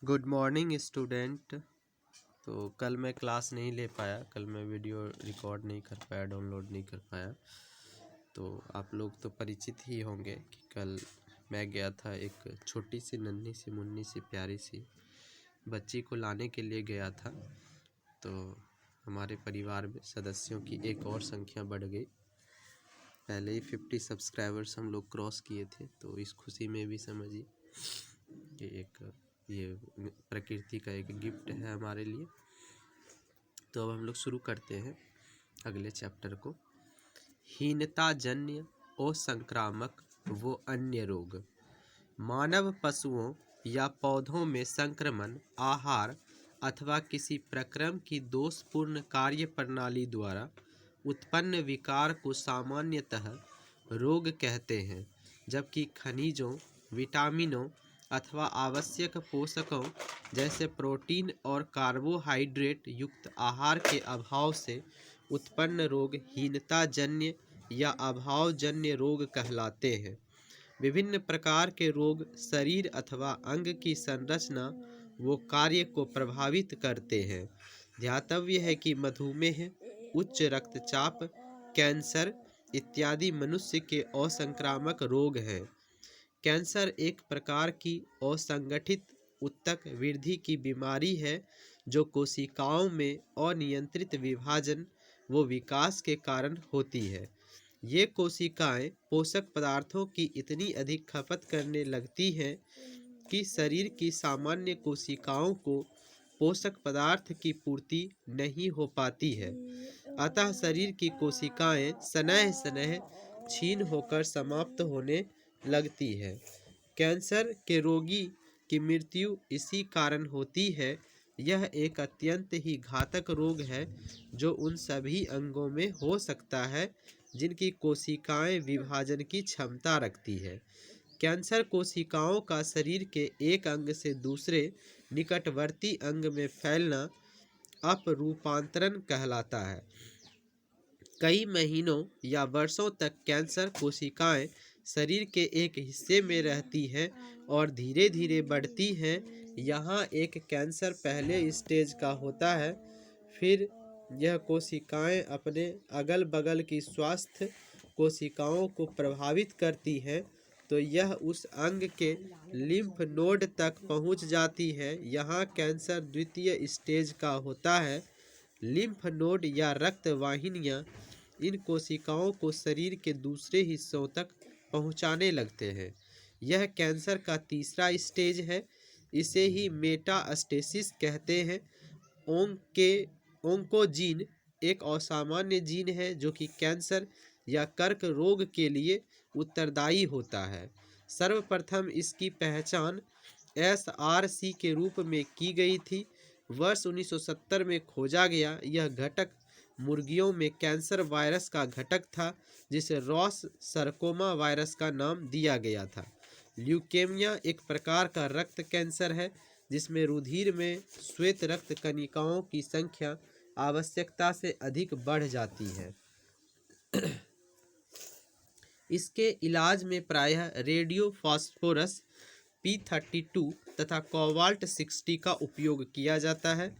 Good morning student. तो कल मैं क्लास नहीं ले पाया, कल मैं वीडियो रिकॉर्ड नहीं कर पाया, डाउनलोड नहीं कर पाया। तो आप लोग तो परिचित ही होंगे कि कल मैं गया था, एक छोटी सी नन्ही सी मुन्नी सी प्यारी सी बच्ची को लाने के लिए गया था। तो हमारे परिवार में सदस्यों की एक और संख्या बढ़ गई। पहले ही 50 सब्सक्राइबर्स हम लोग क्रॉस किए थे, तो इस खुशी में भी समझिए कि ये प्रकृति का एक गिफ्ट है हमारे लिए। तो अब हम लोग शुरू करते हैं अगले चैप्टर को। हीनता जन्य और संक्रामक वो अन्य रोग। मानव, पशुओं या पौधों में संक्रमण, आहार अथवा किसी प्रक्रम की दोषपूर्ण कार्य प्रणाली द्वारा उत्पन्न विकार को सामान्यतः रोग कहते हैं, जबकि खनिजों, विटामिनों अथवा आवश्यक पोषकों जैसे प्रोटीन और कार्बोहाइड्रेट युक्त आहार के अभाव से उत्पन्न रोग हीनता जन्य या अभावजन्य रोग कहलाते हैं। विभिन्न प्रकार के रोग शरीर अथवा अंग की संरचना व कार्य को प्रभावित करते हैं। ध्यातव्य है कि मधुमेह, उच्च रक्तचाप, कैंसर इत्यादि मनुष्य के असंक्रामक रोग हैं। कैंसर एक प्रकार की असंगठित ऊतक वृद्धि की बीमारी है जो कोशिकाओं में अनियंत्रित विभाजन व विकास के कारण होती है। ये कोशिकाएं पोषक पदार्थों की इतनी अधिक खपत करने लगती हैं कि शरीर की सामान्य कोशिकाओं को पोषक पदार्थ की पूर्ति नहीं हो पाती है। अतः शरीर की कोशिकाएं सनह सनह क्षीण होकर समाप्त होने लगती है। कैंसर के रोगी की मृत्यु इसी कारण होती है। यह एक अत्यंत ही घातक रोग है जो उन सभी अंगों में हो सकता है जिनकी कोशिकाएं विभाजन की क्षमता रखती है। कैंसर कोशिकाओं का शरीर के एक अंग से दूसरे निकटवर्ती अंग में फैलना अपरूपांतरण कहलाता है। कई महीनों या वर्षों तक कैंसर कोशिकाएं शरीर के एक हिस्से में रहती हैं और धीरे धीरे बढ़ती हैं। यहाँ एक कैंसर पहले स्टेज का होता है, फिर यह कोशिकाएं अपने अगल बगल की स्वास्थ्य कोशिकाओं को प्रभावित करती हैं, तो यह उस अंग के लिम्फ नोड तक पहुंच जाती है। यहाँ कैंसर द्वितीय स्टेज का होता है। लिम्फ नोड या रक्त वाहिनियाँ इन कोशिकाओं को शरीर के दूसरे हिस्सों तक पहुंचाने लगते हैं। यह कैंसर का तीसरा स्टेज है। इसे ही मेटास्टेसिस कहते हैं। ओंकोजीन एक असामान्य जीन है जो कि कैंसर या कर्क रोग के लिए उत्तरदायी होता है। सर्वप्रथम इसकी पहचान SRC के रूप में की गई थी। वर्ष 1970 में खोजा गया। यह घटक मुर्गियों में कैंसर वायरस का घटक था, जिसे रॉस सरकोमा वायरस का नाम दिया गया था। ल्यूकेमिया एक प्रकार का रक्त कैंसर है जिसमें रुधिर में श्वेत रक्त कणिकाओं की संख्या आवश्यकता से अधिक बढ़ जाती है। इसके इलाज में प्रायः रेडियो फास्फोरस P32 तथा कोबाल्ट 60 का उपयोग किया जाता है।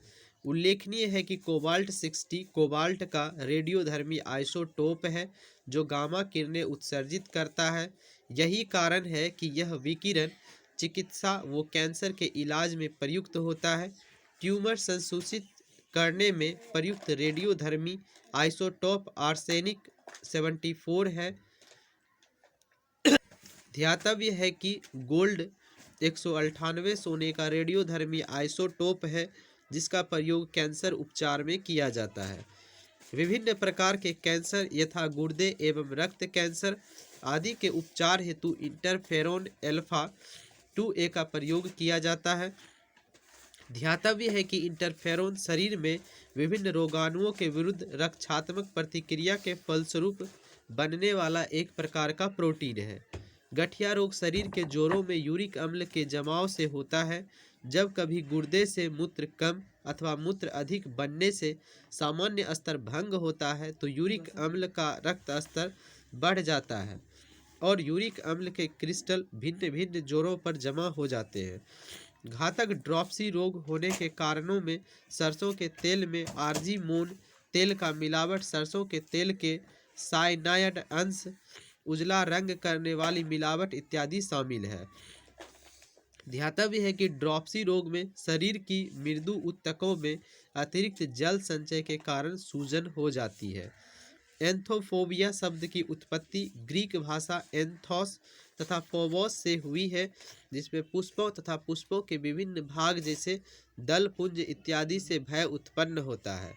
उल्लेखनीय है कि कोबाल्ट 60 कोबाल्ट का रेडियोधर्मी आइसोटोप है जो गामा किरणें उत्सर्जित करता है। यही कारण है कि यह विकिरण चिकित्सा व कैंसर के इलाज में प्रयुक्त होता है। ट्यूमर संसूचित करने में प्रयुक्त रेडियोधर्मी आइसोटोप आर्सेनिक 74 है। ध्यातव्य है कि गोल्ड 198 सोने का रेडियोधर्मी आइसोटोप है जिसका प्रयोग कैंसर उपचार में किया जाता है। विभिन्न प्रकार के कैंसर यथा गुर्दे एवं रक्त कैंसर आदि के उपचार हेतु इंटरफेरोन अल्फा 2A का प्रयोग किया जाता है। ध्यातव्य है कि इंटरफेरोन शरीर में विभिन्न रोगाणुओं के विरुद्ध रक्षात्मक प्रतिक्रिया के फलस्वरूप बनने वाला एक प्रकार का प्रोटीन है। गठिया रोग शरीर के जोड़ों में यूरिक अम्ल के जमाव से होता है। जब कभी गुर्दे से मूत्र कम अथवा मूत्र अधिक बनने से सामान्य स्तर भंग होता है तो यूरिक अम्ल का रक्त स्तर बढ़ जाता है और यूरिक अम्ल के क्रिस्टल भिन्न भिन्न जोड़ों पर जमा हो जाते हैं। घातक ड्रॉपसी रोग होने के कारणों में सरसों के तेल में आर्जीमोन तेल का मिलावट, सरसों के तेल के साइनाइड अंश, उजला रंग करने वाली मिलावट इत्यादि शामिल है। ध्यातव्य है कि ड्रॉपसी रोग में शरीर की मृदु ऊतकों में अतिरिक्त जल संचय के कारण सूजन हो जाती है। एंथोफोबिया शब्द की उत्पत्ति ग्रीक भाषा एंथोस तथा फोबोस से हुई है, जिसमें पुष्पों तथा पुष्पों के विभिन्न भाग जैसे दल पुंज इत्यादि से भय उत्पन्न होता है।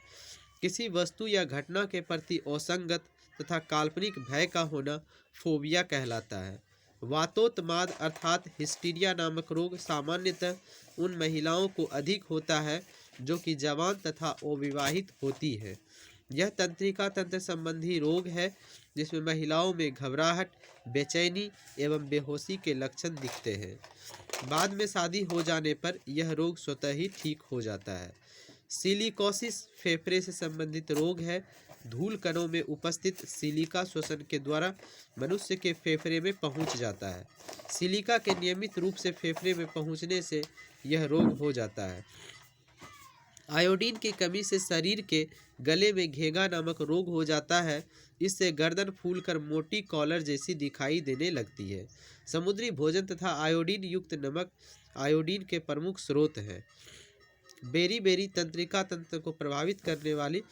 किसी वस्तु या घटना के प्रति असंगत तथा काल्पनिक भय का होना फोबिया कहलाता है। वातोत्माद अर्थात हिस्टीरिया नामक रोग सामान्यतः उन महिलाओं को अधिक होता है जो कि जवान तथा अविवाहित होती है। यह तंत्रिका तंत्र संबंधी रोग है जिसमें महिलाओं में घबराहट, बेचैनी एवं बेहोशी के लक्षण दिखते हैं। बाद में शादी हो जाने पर यह रोग स्वतः ही ठीक हो जाता है। सिलिकोसिस फेफड़े से संबंधित रोग है। धूल कणों में उपस्थित सिलिका श्वसन के द्वारा मनुष्य के फेफड़े में पहुंच जाता है। सिलिका के नियमित रूप से फेफड़े में पहुंचने से यह रोग हो जाता है। आयोडीन की कमी से शरीर के गले में घेंगा नामक रोग हो जाता है। इससे गर्दन फूलकर मोटी कॉलर जैसी दिखाई देने लगती है। समुद्री भोजन तथा आयोडीन युक्त नमक आयोडीन के प्रमुख स्रोत हैं। बेरी तंत्रिका तंत्र को प्रभावित करने वाली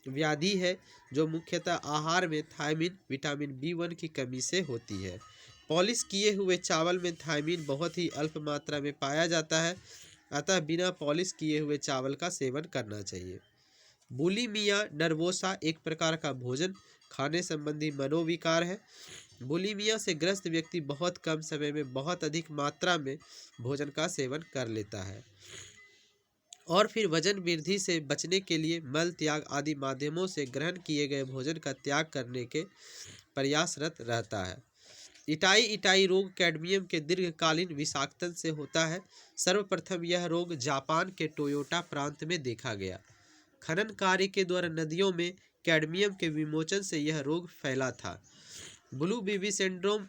व्याधि है जो मुख्यतः आहार में थायमिन, विटामिन B1 की कमी से होती है। पॉलिश किए हुए चावल में थायमिन बहुत ही अल्प मात्रा में पाया जाता है, अतः बिना पॉलिश किए हुए चावल का सेवन करना चाहिए। बुलिमिया नर्वोसा एक प्रकार का भोजन खाने संबंधी मनोविकार है। बुलिमिया से ग्रस्त व्यक्ति बहुत कम समय में बहुत अधिक मात्रा में भोजन का सेवन कर लेता है और फिर वजन वृद्धि से बचने के लिए मल त्याग आदि माध्यमों से ग्रहण किए गए भोजन का त्याग करने के प्रयासरत रहता है। इटाई रोग कैडमियम के दीर्घकालीन विषाक्तन से होता है। सर्वप्रथम यह रोग जापान के टोयोटा प्रांत में देखा गया। खनन कार्य के द्वारा नदियों में कैडमियम के विमोचन से यह रोग फैला था। ब्लू बेबी सिंड्रोम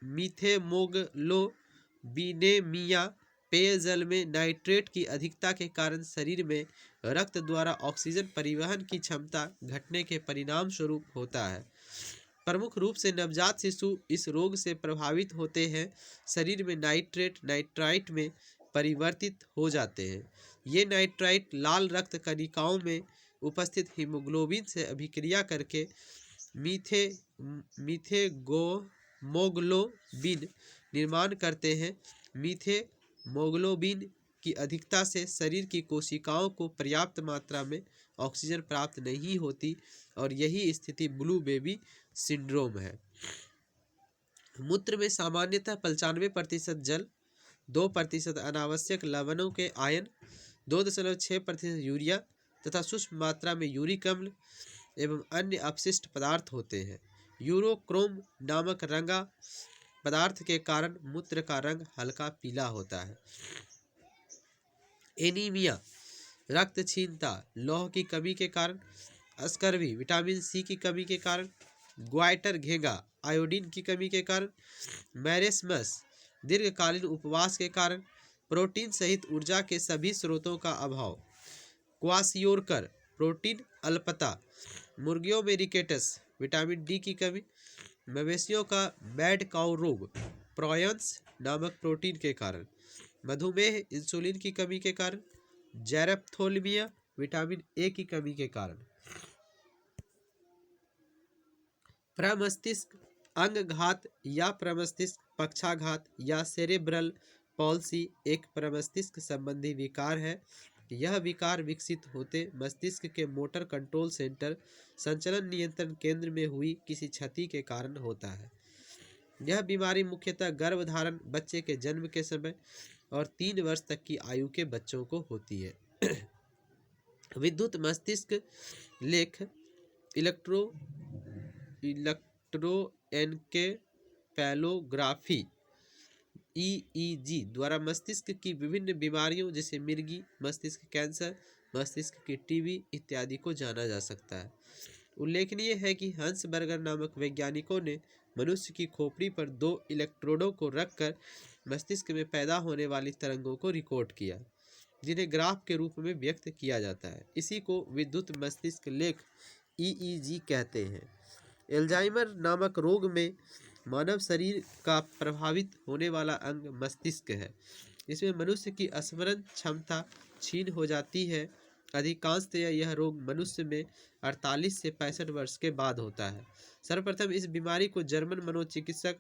मिथेमोग्लोबिनेमिया पेयजल में नाइट्रेट की अधिकता के कारण शरीर में रक्त द्वारा ऑक्सीजन परिवहन की क्षमता घटने के परिणाम स्वरूप होता है। प्रमुख रूप से नवजात शिशु इस रोग से प्रभावित होते हैं। शरीर में नाइट्रेट नाइट्राइट में परिवर्तित हो जाते हैं। ये नाइट्राइट लाल रक्त कणिकाओं में उपस्थित हीमोग्लोबिन से अभिक्रिया करके मीथेमोग्लोबिन निर्माण करते हैं। मीथेमोग्लोबिन की अधिकता से शरीर की कोशिकाओं को पर्याप्त मात्रा में ऑक्सीजन प्राप्त नहीं होती और यही स्थिति ब्लू बेबी सिंड्रोम है। मूत्र में सामान्यतः 95% जल, 2% अनावश्यक लवणों के आयन, 2.6% यूरिया तथा सूक्ष्म मात्रा में यूरिक अम्ल एवं अन्य अपशिष्ट पदार्थ होते हैं। यूरोक्रोम नामक रंगा पदार्थ के कारण मूत्र का रंग हल्का पीला होता है। एनीमिया रक्तहीनता, लौह की कमी के कारण, स्कर्वी विटामिन C की कमी के कारण, ग्वाइटर घेंगा आयोडीन की कमी के कारण, मैरेस्मस दीर्घकालीन उपवास के कारण, प्रोटीन सहित ऊर्जा के सभी स्रोतों का अभाव, क्वासियोरकर प्रोटीन अल्पता, मुर्गियों में रिकेटस विटामिन D की कमी, मवेशियों का मैड काउ रोग प्रोयंस नामक प्रोटीन के कारण, मधुमेह इंसुलिन की कमी के कारण, जेरेप्थोल्मिया विटामिन A की कमी के कारण। प्रमस्तिष्क अंगघात या प्रमस्तिष्क पक्षाघात या सेरेब्रल पॉल्सी एक प्रमस्तिष्क संबंधी विकार है। यह विकार विकसित होते मस्तिष्क के मोटर कंट्रोल सेंटर संचलन नियंत्रण केंद्र में हुई किसी क्षति के कारण होता है। यह बीमारी मुख्यतः गर्भधारण, बच्चे के जन्म के समय और 3 वर्ष तक की आयु के बच्चों को होती है। विद्युत मस्तिष्क लेख इलेक्ट्रोएन्केफेलोग्राफी EEG द्वारा मस्तिष्क की विभिन्न बीमारियों जैसे मिर्गी, मस्तिष्क कैंसर, मस्तिष्क की टीबी इत्यादि को जाना जा सकता है। उल्लेखनीय है कि हंसबर्गर नामक वैज्ञानिकों ने मनुष्य की खोपड़ी पर 2 इलेक्ट्रोडों को रखकर मस्तिष्क में पैदा होने वाली तरंगों को रिकॉर्ड किया, जिन्हें ग्राफ के रूप में व्यक्त किया जाता है। इसी को विद्युत मस्तिष्क लेख EEG कहते हैं। एल्जाइमर नामक रोग में मानव शरीर का प्रभावित होने वाला अंग मस्तिष्क है। इसमें मनुष्य की स्मरण क्षमता क्षीण हो जाती है। अधिकांशतः यह रोग मनुष्य में 48 से 65 वर्ष के बाद होता है। सर्वप्रथम इस बीमारी को जर्मन मनोचिकित्सक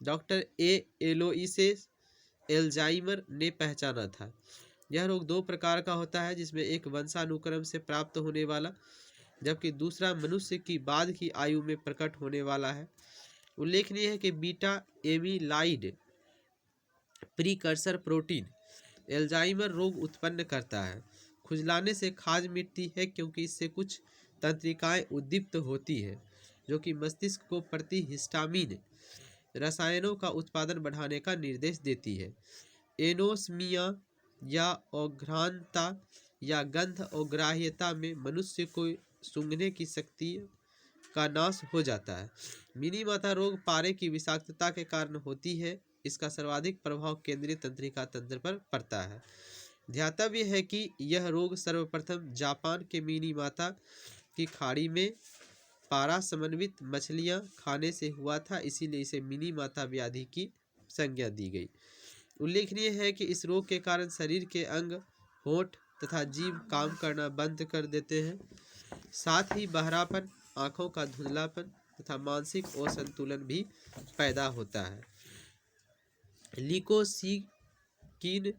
डॉक्टर एलोइस एल्जाइमर ने पहचाना था। यह रोग 2 प्रकार का होता है, जिसमें एक वंशानुक्रम से प्राप्त होने वाला, जबकि दूसरा मनुष्य की बाद की आयु में प्रकट होने वाला है। उल्लेखनीय है कि बीटा एमिलाइड प्रीकर्सर प्रोटीन एल्जाइमर रोग उत्पन्न करता है। खुजलाने से खाज मिटती है, क्योंकि इससे कुछ तंत्रिकाएं उद्दीप्त होती है, जो कि मस्तिष्क को प्रतिहिस्टामिन रसायनों का उत्पादन बढ़ाने का निर्देश देती है। एनोस्मिया या औघ्राणता या गंध औग्राह्यता में मनुष्य को सूंघने की शक्ति का नाश हो जाता है। मिनी माता रोग पारे की विषाक्तता के कारण होती है। इसका सर्वाधिक प्रभाव केंद्रीय तंत्रिका तंत्र पर पड़ता है। ध्यातव्य है कि यह रोग सर्वप्रथम जापान के मिनी माता की खाड़ी में पारा समन्वित मछलियां खाने से हुआ था, इसीलिए इसे मिनी माता व्याधि की संज्ञा दी गई। उल्लेखनीय है कि इस रोग के कारण शरीर के अंग, होंठ तथा जीभ काम करना बंद कर देते हैं। साथ ही बहरापन, आंखों का धुंधलापन तथा मानसिक असंतुलन भी पैदा होता है। लिकोसिकिन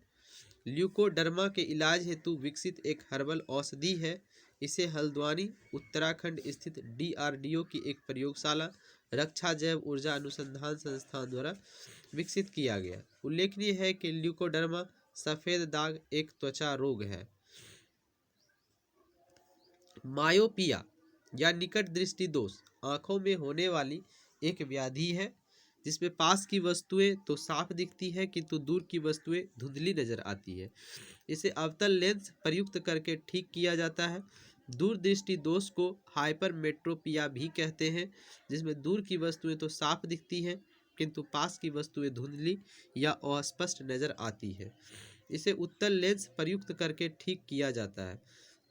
ल्यूकोडर्मा के इलाज हेतु विकसित एक हर्बल औषधि है। इसे हल्द्वानी, उत्तराखंड स्थित DRDO की एक प्रयोगशाला, रक्षा जैव ऊर्जा अनुसंधान संस्थान द्वारा विकसित किया गया। उल्लेखनीय है कि ल्यूकोडर्मा सफेद दाग एक त्वचा रोग है। मायोपिया या निकट दृष्टि दोष आंखों में होने वाली एक व्याधि है, जिसमें पास की वस्तुएं तो साफ दिखती है, किंतु दूर की वस्तुएं धुंधली नजर आती है। इसे अवतल लेंस प्रयुक्त करके ठीक किया जाता है। दूरदृष्टि दोष को हाइपरमेट्रोपिया भी कहते हैं, जिसमें दूर की वस्तुएं तो साफ दिखती हैं, किंतु पास की वस्तुएं धुंधली या अस्पष्ट नजर आती है। इसे उत्तल लेंस प्रयुक्त करके ठीक किया जाता है।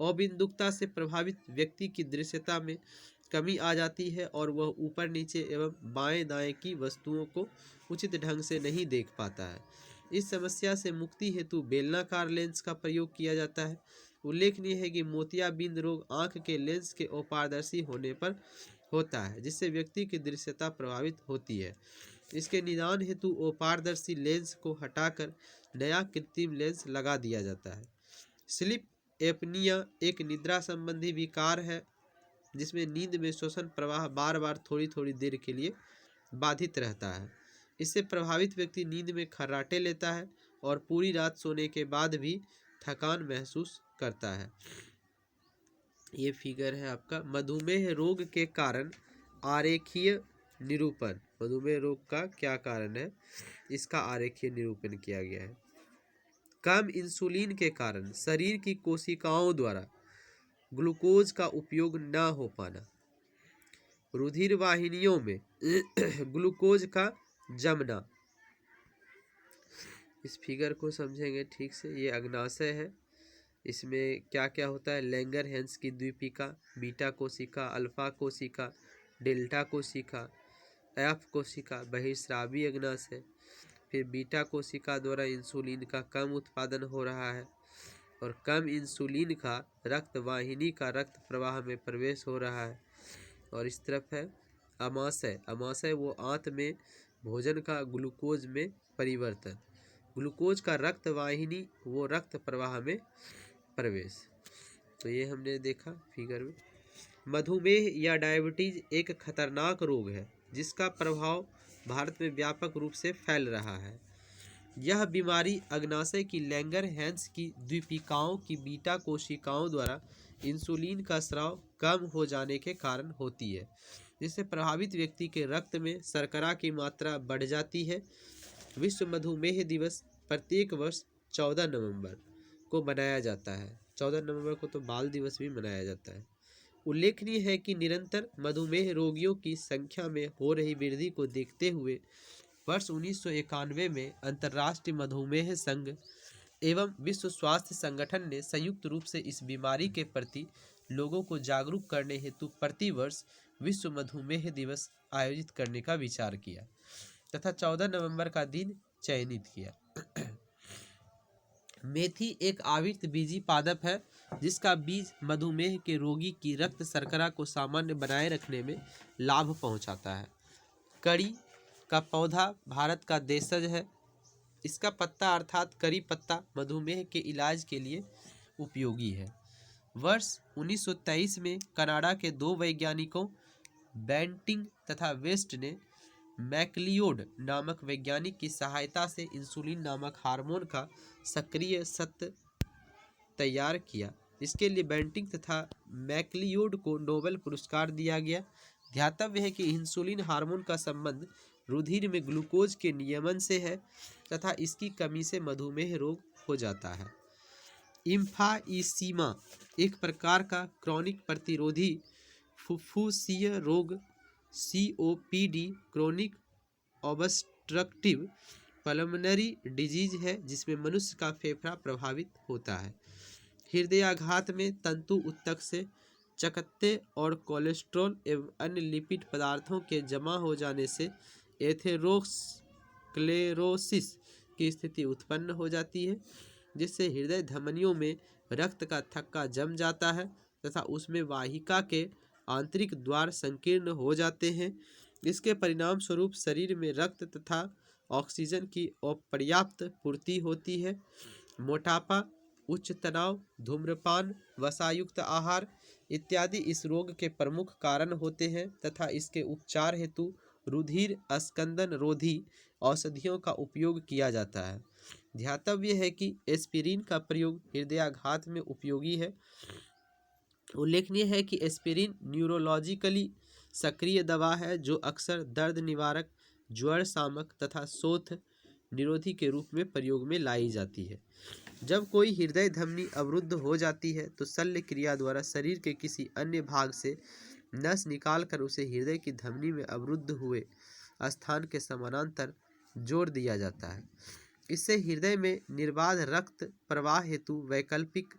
अबिंदुकता से प्रभावित व्यक्ति की दृश्यता में कमी आ जाती है और वह ऊपर नीचे एवं बाएं दाएं की वस्तुओं को उचित ढंग से नहीं देख पाता है। इस समस्या से मुक्ति हेतु बेलनाकार लेंस का प्रयोग किया जाता है। उल्लेखनीय है कि मोतियाबिंद रोग आंख के लेंस के अपारदर्शी होने पर होता है, जिससे व्यक्ति की दृश्यता प्रभावित होती है। इसके निदान हेतु अपारदर्शी लेंस को हटाकर नया कृत्रिम लेंस लगा दिया जाता है। स्लीप एपनिया एक निद्रा संबंधी विकार है, जिसमें नींद में श्वसन प्रवाह बार बार थोड़ी थोड़ी देर के लिए बाधित रहता है। इससे प्रभावित व्यक्ति नींद में खर्राटे लेता है और पूरी रात सोने के बाद भी थकान महसूस करता है। ये फिगर है आपका मधुमेह रोग के कारण आरेखीय निरूपण। मधुमेह रोग का क्या कारण है, इसका आरेखीय निरूपण किया गया है। कम इंसुलिन के कारण शरीर की कोशिकाओं द्वारा ग्लूकोज का उपयोग न हो पाना, रुधिर वाहिनियों में ग्लूकोज का जमना। इस फिगर को समझेंगे ठीक से। ये अग्नाशय है, इसमें क्या क्या होता है, लैंगरहैंस की द्वीपिका, बीटा कोशिका, अल्फा कोशिका, डेल्टा कोशिका, एफ कोशिका, बहिस्रावी अग्नाशय। फिर बीटा कोशिका द्वारा इंसुलिन का कम उत्पादन हो रहा है और कम इंसुलिन का रक्त वाहिनी का रक्त प्रवाह में प्रवेश हो रहा है। और इस तरफ है अमाशय। अमाशय वो आंत में भोजन का ग्लूकोज में परिवर्तन, ग्लूकोज का रक्त वाहिनी वो रक्त प्रवाह में प्रवेश। तो ये हमने देखा फिगर में। मधुमेह या डायबिटीज एक खतरनाक रोग है, जिसका प्रभाव भारत में व्यापक रूप से फैल रहा है। यह बीमारी अग्नाशय की लैंगरहैंस की द्वीपिकाओं की बीटा कोशिकाओं द्वारा इंसुलिन का स्राव कम हो जाने के कारण होती है, जिससे प्रभावित व्यक्ति के रक्त में शर्करा की मात्रा बढ़ जाती है। विश्व मधुमेह दिवस प्रत्येक वर्ष 14 नवंबर को मनाया जाता है। 14 नवंबर को तो बाल दिवस भी मनाया जाता है। उल्लेखनीय है कि निरंतर मधुमेह रोगियों की संख्या में हो रही वृद्धि को देखते हुए वर्ष 1991 में अंतर्राष्ट्रीय मधुमेह संघ एवं विश्व स्वास्थ्य संगठन ने संयुक्त रूप से इस बीमारी के प्रति लोगों को जागरूक करने हेतु प्रतिवर्ष विश्व मधुमेह दिवस आयोजित करने का विचार किया तथा 14 नवंबर का दिन चयनित किया। मेथी एक आवृत बीजी पादप है जिसका बीज मधुमेह के रोगी की रक्त शर्करा को सामान्य बनाए रखने में लाभ पहुंचाता है। कड़ी का पौधा भारत का देशज है। इसका पत्ता अर्थात करी पत्ता मधुमेह के इलाज के लिए उपयोगी है। वर्ष 1923 में कनाडा के दो वैज्ञानिकों बेंटिंग तथा वेस्ट ने मैक्लियोड नामक वैज्ञानिक की सहायता से इंसुलिन नामक हार्मोन का सक्रिय सत्व तैयार किया। इसके लिए बेंटिंग तथा मैक्लियोड को नोबेल पुरस्कार दिया गया। ध्यातव्य है कि इंसुलिन हार्मोन का संबंध रुधिर में ग्लूकोज के नियमन से है तथा इसकी कमी से मधुमेह रोग हो जाता है। इम्फाइसीमा एक प्रकार का क्रॉनिक प्रतिरोधी फुफ्फुसीय रोग COPD chronic obstructive pulmonary disease है जिसमें मनुष्य का फेफड़ा प्रभावित होता है। हृदयाघात में तंतु ऊतक से चकत्ते और कोलेस्ट्रॉल एवं अन्य लिपिड पदार्थों के जमा हो जाने से एथेरोस्क्लेरोसिस की स्थिति उत्पन्न हो जाती है जिससे हृदय धमनियों में रक्त का थक्का जम जाता है तथा उसमें वाहिका के आंतरिक द्वार संकीर्ण हो जाते हैं। इसके परिणाम स्वरूप शरीर में रक्त तथा ऑक्सीजन की अपर्याप्त पूर्ति होती है। मोटापा, उच्च तनाव, धूम्रपान, वसायुक्त आहार इत्यादि इस रोग के प्रमुख कारण होते हैं तथा इसके उपचार हेतु रुधिर अस्कंदन रोधी औषधियों का उपयोग किया जाता है। ध्यातव्य है कि एस्पिरिन का प्रयोग हृदयाघात में उपयोगी है। उल्लेखनीय है कि एस्पिरिन न्यूरोलॉजिकली सक्रिय दवा है जो अक्सर दर्द निवारक, ज्वर शामक तथा शोथ निरोधी के रूप में प्रयोग में लाई जाती है। जब कोई हृदय धमनी अवरुद्ध हो जाती है तो शल्य क्रिया द्वारा शरीर के किसी अन्य भाग से नस निकालकर उसे हृदय की धमनी में अवरुद्ध हुए स्थान के समानांतर जोड़ दिया जाता है। इससे हृदय में निर्बाध रक्त प्रवाह हेतु वैकल्पिक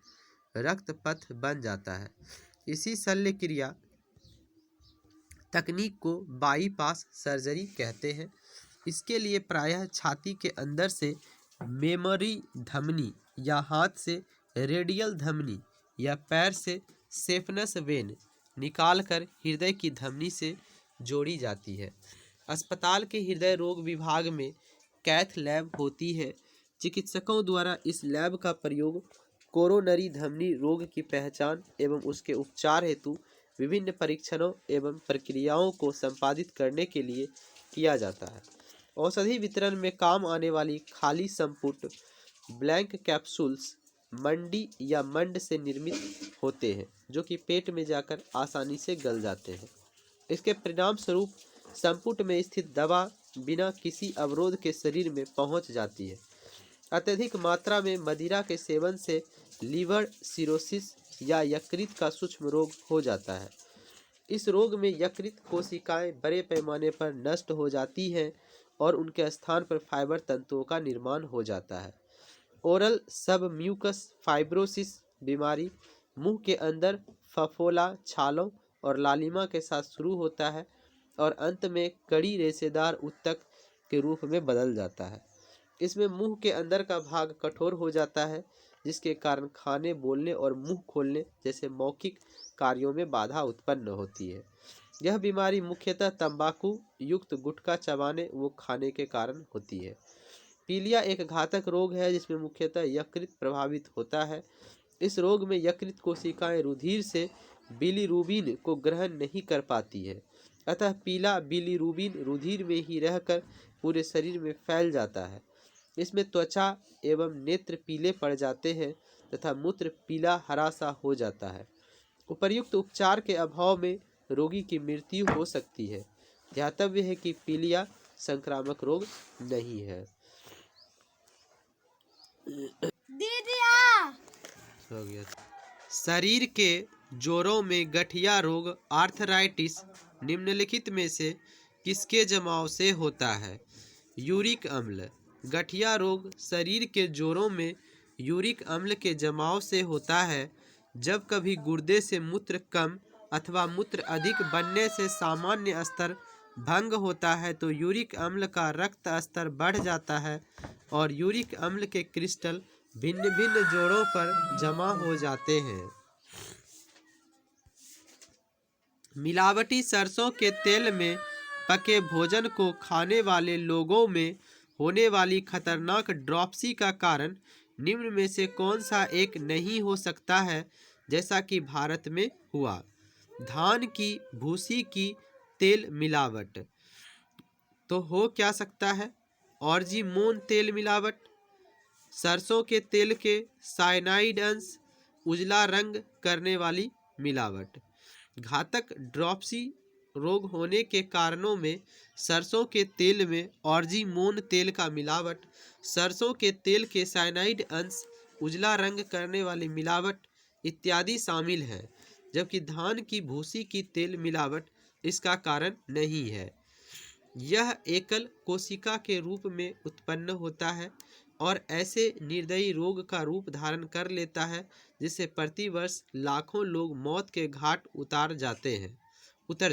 रक्त पथ बन जाता है। इसी शल्य क्रिया तकनीक को बाईपास सर्जरी कहते हैं। इसके लिए प्रायः छाती के अंदर से मेमोरी धमनी या हाथ से रेडियल धमनी या पैर से सेफनस वेन निकालकर हृदय की धमनी से जोड़ी जाती है। अस्पताल के हृदय रोग विभाग में कैथ लैब होती है। चिकित्सकों द्वारा इस लैब का प्रयोग कोरोनरी धमनी रोग की पहचान एवं उसके उपचार हेतु विभिन्न परीक्षणों एवं प्रक्रियाओं को संपादित करने के लिए किया जाता है। औषधि वितरण में काम आने वाली खाली संपुट ब्लैंक कैप्सूल्स मंडी या मंड से निर्मित होते हैं जो कि पेट में जाकर आसानी से गल जाते हैं। इसके परिणाम स्वरूप संपुट में स्थित दवा बिना किसी अवरोध के शरीर में पहुंच जाती है। अत्यधिक मात्रा में मदिरा के सेवन से लीवर सिरोसिस या यकृत का सूक्ष्म रोग हो जाता है। इस रोग में यकृत कोशिकाएं बड़े पैमाने पर नष्ट हो जाती हैं और उनके स्थान पर फाइबर तंतुओं का निर्माण हो जाता है। ओरल सब म्यूकस फाइब्रोसिस बीमारी मुंह के अंदर फफोला, छालों और लालिमा के साथ शुरू होता है और अंत में कड़ी रेशेदार ऊतक के रूप में बदल जाता है। इसमें मुंह के अंदर का भाग कठोर हो जाता है जिसके कारण खाने, बोलने और मुंह खोलने जैसे मौखिक कार्यों में बाधा उत्पन्न होती है। यह बीमारी मुख्यतः तंबाकू युक्त गुटखा चबाने व खाने के कारण होती है। पीलिया एक घातक रोग है जिसमें मुख्यतः यकृत प्रभावित होता है। इस रोग में यकृत कोशिकाएं रुधिर से बिलीरुबिन को ग्रहण नहीं कर पाती है, अतः पीला बिलीरुबिन रुधिर में ही रहकर पूरे शरीर में फैल जाता है। इसमें त्वचा एवं नेत्र पीले पड़ जाते हैं तथा मूत्र पीला हरा सा हो जाता है। उपर्युक्त उपचार के अभाव में रोगी की मृत्यु हो सकती है। ध्यातव्य है कि पीलिया संक्रामक रोग नहीं है। हो गया। शरीर के जोड़ों में गठिया रोग आर्थराइटिस निम्नलिखित में से किसके जमाव से होता है? यूरिक अम्ल। गठिया रोग शरीर के जोड़ों में यूरिक अम्ल के जमाव से होता है। जब कभी गुर्दे से मूत्र कम अथवा मूत्र अधिक बनने से सामान्य स्तर भंग होता है तो यूरिक अम्ल का रक्त स्तर बढ़ जाता है और यूरिक अम्ल के क्रिस्टल भिन्न भिन्न जोड़ों पर जमा हो जाते हैं। मिलावटी सरसों के तेल में पके भोजन को खाने वाले लोगों में होने वाली खतरनाक ड्रॉप्सी का कारण निम्न में से कौन सा एक नहीं हो सकता है, जैसा कि भारत में हुआ। धान की भूसी की तेल मिलावट। तो हो क्या सकता है? ऑर्जिमोन तेल मिलावट, सरसों के तेल के साइनाइड अंश, उजला रंग करने वाली मिलावट। घातक ड्रॉप्सी रोग होने के कारणों में सरसों के तेल में ऑर्जिमोन तेल का मिलावट, सरसों के तेल के साइनाइड अंश, उजला रंग करने वाली मिलावट इत्यादि शामिल हैं, जबकि धान की भूसी की तेल मिलावट इसका कारण नहीं है। यह एकल कोशिका के रूप में उत्पन्न होता है और ऐसे निर्दयी रोग का रूप धारण कर लेता है जिससे प्रतिवर्ष लाखों लोग मौत के घाट उतर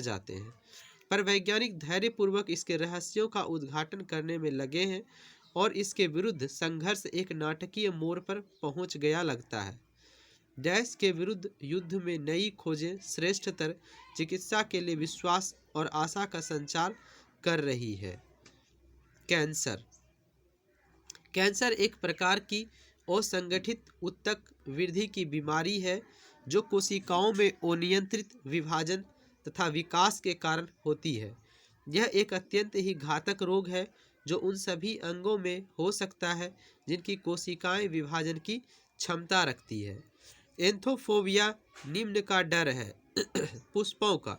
जाते हैं। पर वैज्ञानिक धैर्यपूर्वक इसके रहस्यों का उद्घाटन करने में लगे हैं और इसके विरुद्ध संघर्ष एक नाटकीय मोड़ पर पहुंच गया लगता है। डैश के विरुद्ध युद्ध में नई खोजें श्रेष्ठतर चिकित्सा के लिए विश्वास और आशा का संचार कर रही है। कैंसर। कैंसर एक प्रकार की असंगठित ऊतक वृद्धि की बीमारी है जो कोशिकाओं में अनियंत्रित विभाजन तथा विकास के कारण होती है। यह एक अत्यंत ही घातक रोग है जो उन सभी अंगों में हो सकता है जिनकी कोशिकाएं विभाजन की क्षमता रखती है। एंथोफोबिया निम्न का डर है। पुष्पों का।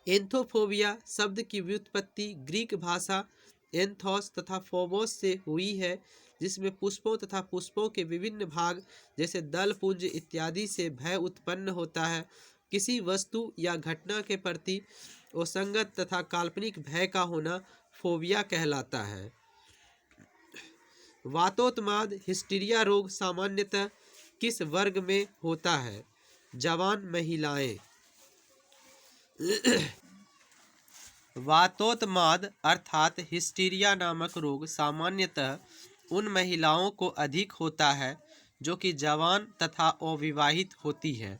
एंथोफोबिया शब्द की व्युत्पत्ति ग्रीक भाषा एंथोस तथा फोबोस से हुई है, जिसमें पुष्पों तथा पुष्पों के विभिन्न भाग जैसे दल पुंज इत्यादि से भय उत्पन्न होता है। किसी वस्तु या घटना के प्रति असंगत तथा काल्पनिक भय का होना फोबिया कहलाता है। वातोत्माद हिस्टीरिया रोग सामान्यतः किस वर्ग में होता है? जवान महिलाएं। वातोत्माद अर्थात हिस्टीरिया नामक रोग सामान्यतः उन महिलाओं को अधिक होता है जो कि जवान तथा अविवाहित होती है,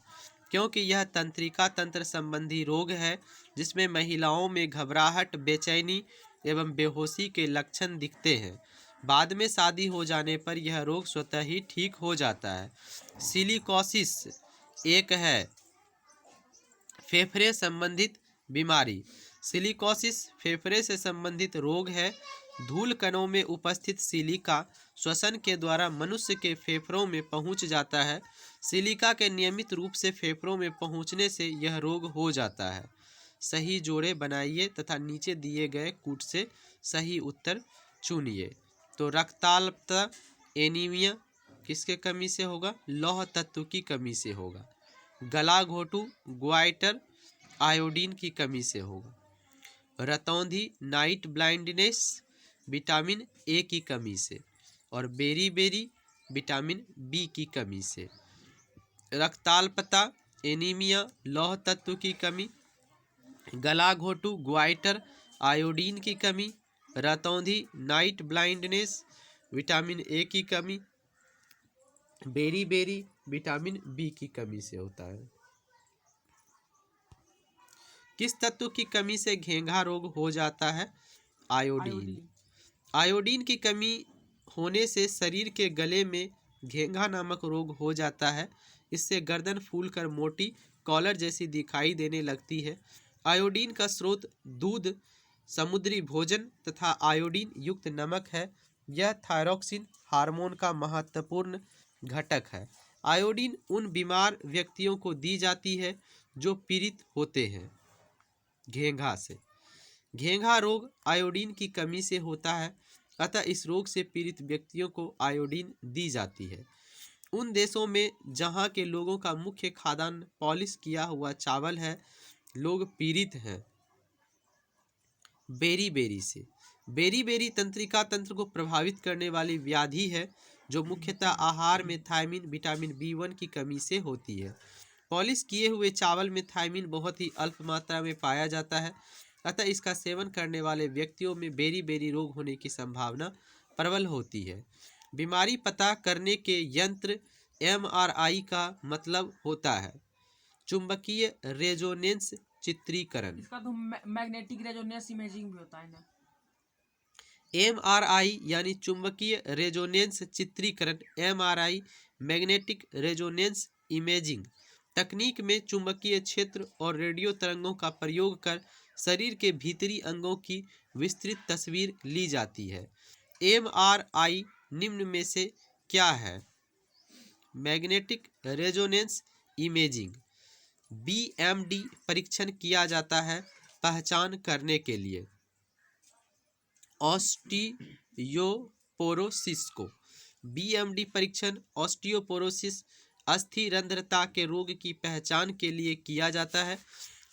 क्योंकि यह तंत्रिका तंत्र संबंधी रोग है जिसमें महिलाओं में घबराहट, बेचैनी एवं बेहोशी के लक्षण दिखते हैं। बाद में शादी हो जाने पर यह रोग स्वतः ही ठीक हो जाता है। सिलिकोसिस एक है फेफड़े संबंधित बीमारी। सिलिकोसिस फेफड़े से संबंधित रोग है। धूल कणों में उपस्थित सिलिका श्वसन के द्वारा मनुष्य के फेफड़ों में पहुंच जाता है। सिलिका के नियमित रूप से फेफड़ों में पहुंचने से यह रोग हो जाता है। सही जोड़े बनाइए तथा नीचे दिए गए कूट से सही उत्तर चुनिए। तो रक्ताल्पता एनीमिया किसके कमी से होगा? लौह तत्व की कमी से होगा। गला घोटू ग्वाइटर आयोडीन की कमी से होगा। रतौंधी नाइट ब्लाइंडनेस विटामिन ए की कमी से, और बेरी विटामिन बी की कमी से। रक्ताल्पता एनीमिया लौह तत्व की कमी, गला घोटू ग्वाइटर आयोडीन की कमी, रतौंधी नाइट ब्लाइंडनेस विटामिन ए की कमी, बेरी विटामिन बी की कमी से होता है। किस तत्व की कमी से घेंघा रोग हो जाता है? आयोडीन। आयोडीन की कमी होने से शरीर के गले में घेंघा नामक रोग हो जाता है। इससे गर्दन फूलकर मोटी कॉलर जैसी दिखाई देने लगती है। आयोडीन का स्रोत दूध, समुद्री भोजन तथा आयोडीन युक्त नमक है। यह थायरॉक्सिन हार्मोन का महत्वपूर्ण घटक है। आयोडीन उन बीमार व्यक्तियों को दी जाती है जो पीड़ित होते हैं घेंघा से। घेंघा रोग आयोडीन की कमी से होता है, अतः इस रोग से पीड़ित व्यक्तियों को आयोडीन दी जाती है। उन देशों में जहां के लोगों का मुख्य खाद्यान्न पॉलिश किया हुआ चावल है, लोग पीड़ित हैं बेरी से। बेरी तंत्रिका तंत्र को प्रभावित करने वाली व्याधि है जो मुख्यतः आहार में थायमिन विटामिन B1 की कमी से होती है। पॉलिश किए हुए चावल में थायमिन बहुत ही अल्प मात्रा में पाया जाता है, अतः इसका सेवन करने वाले व्यक्तियों में बेरी रोग होने की संभावना प्रबल होती है। बीमारी पता करने के यंत्र MRI का मतलब होता है चुंबकीय रेजोनेंस चित्रीकरण। इसका तो मैग्नेटिक रेजोनेंस इमेजिंग भी होता है ना। MRI यानी चुंबकीय रेजोनेंस चित्रीकरण MRI मैग्नेटिक रेजोनेंस इमेजिंग तकनीक में चुंबकीय क्षेत्र और रेडियो तरंगों का प्रयोग कर शरीर के भीतरी अंगों की विस्तृत तस्वीर ली जाती है। MRI निम्न में से क्या है? Magnetic resonance imaging. BMD परीक्षण किया जाता है पहचान करने के लिए ऑस्टियोपोरोसिस को। BMD परीक्षण ऑस्टियोपोरोसिस अस्थिरंध्रता के रोग की पहचान के लिए किया जाता है।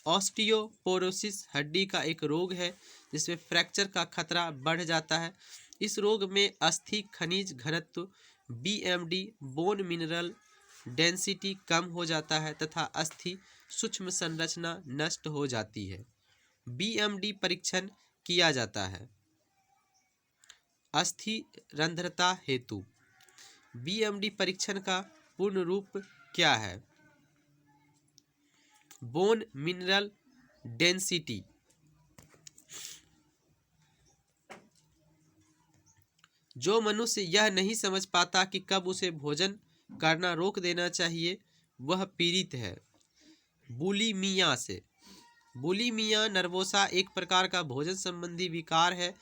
ऑस्टियोपोरोसिस हड्डी का एक रोग है जिसमें फ्रैक्चर का खतरा बढ़ जाता है। इस रोग में अस्थि खनिज घनत्व BMD बोन मिनरल डेंसिटी कम हो जाता है तथा अस्थि सूक्ष्म संरचना नष्ट हो जाती है। BMD परीक्षण किया जाता है अस्थिरंध्रता हेतु। BMD परीक्षण का पूर्ण रूप क्या है? Bone mineral density. जो मनुष्य यह नहीं समझ पाता कि कब उसे भोजन करना रोक देना चाहिए वह पीड़ित है बुलिमिया से। बुलिमिया नर्वोसा एक प्रकार का भोजन संबंधी विकार है।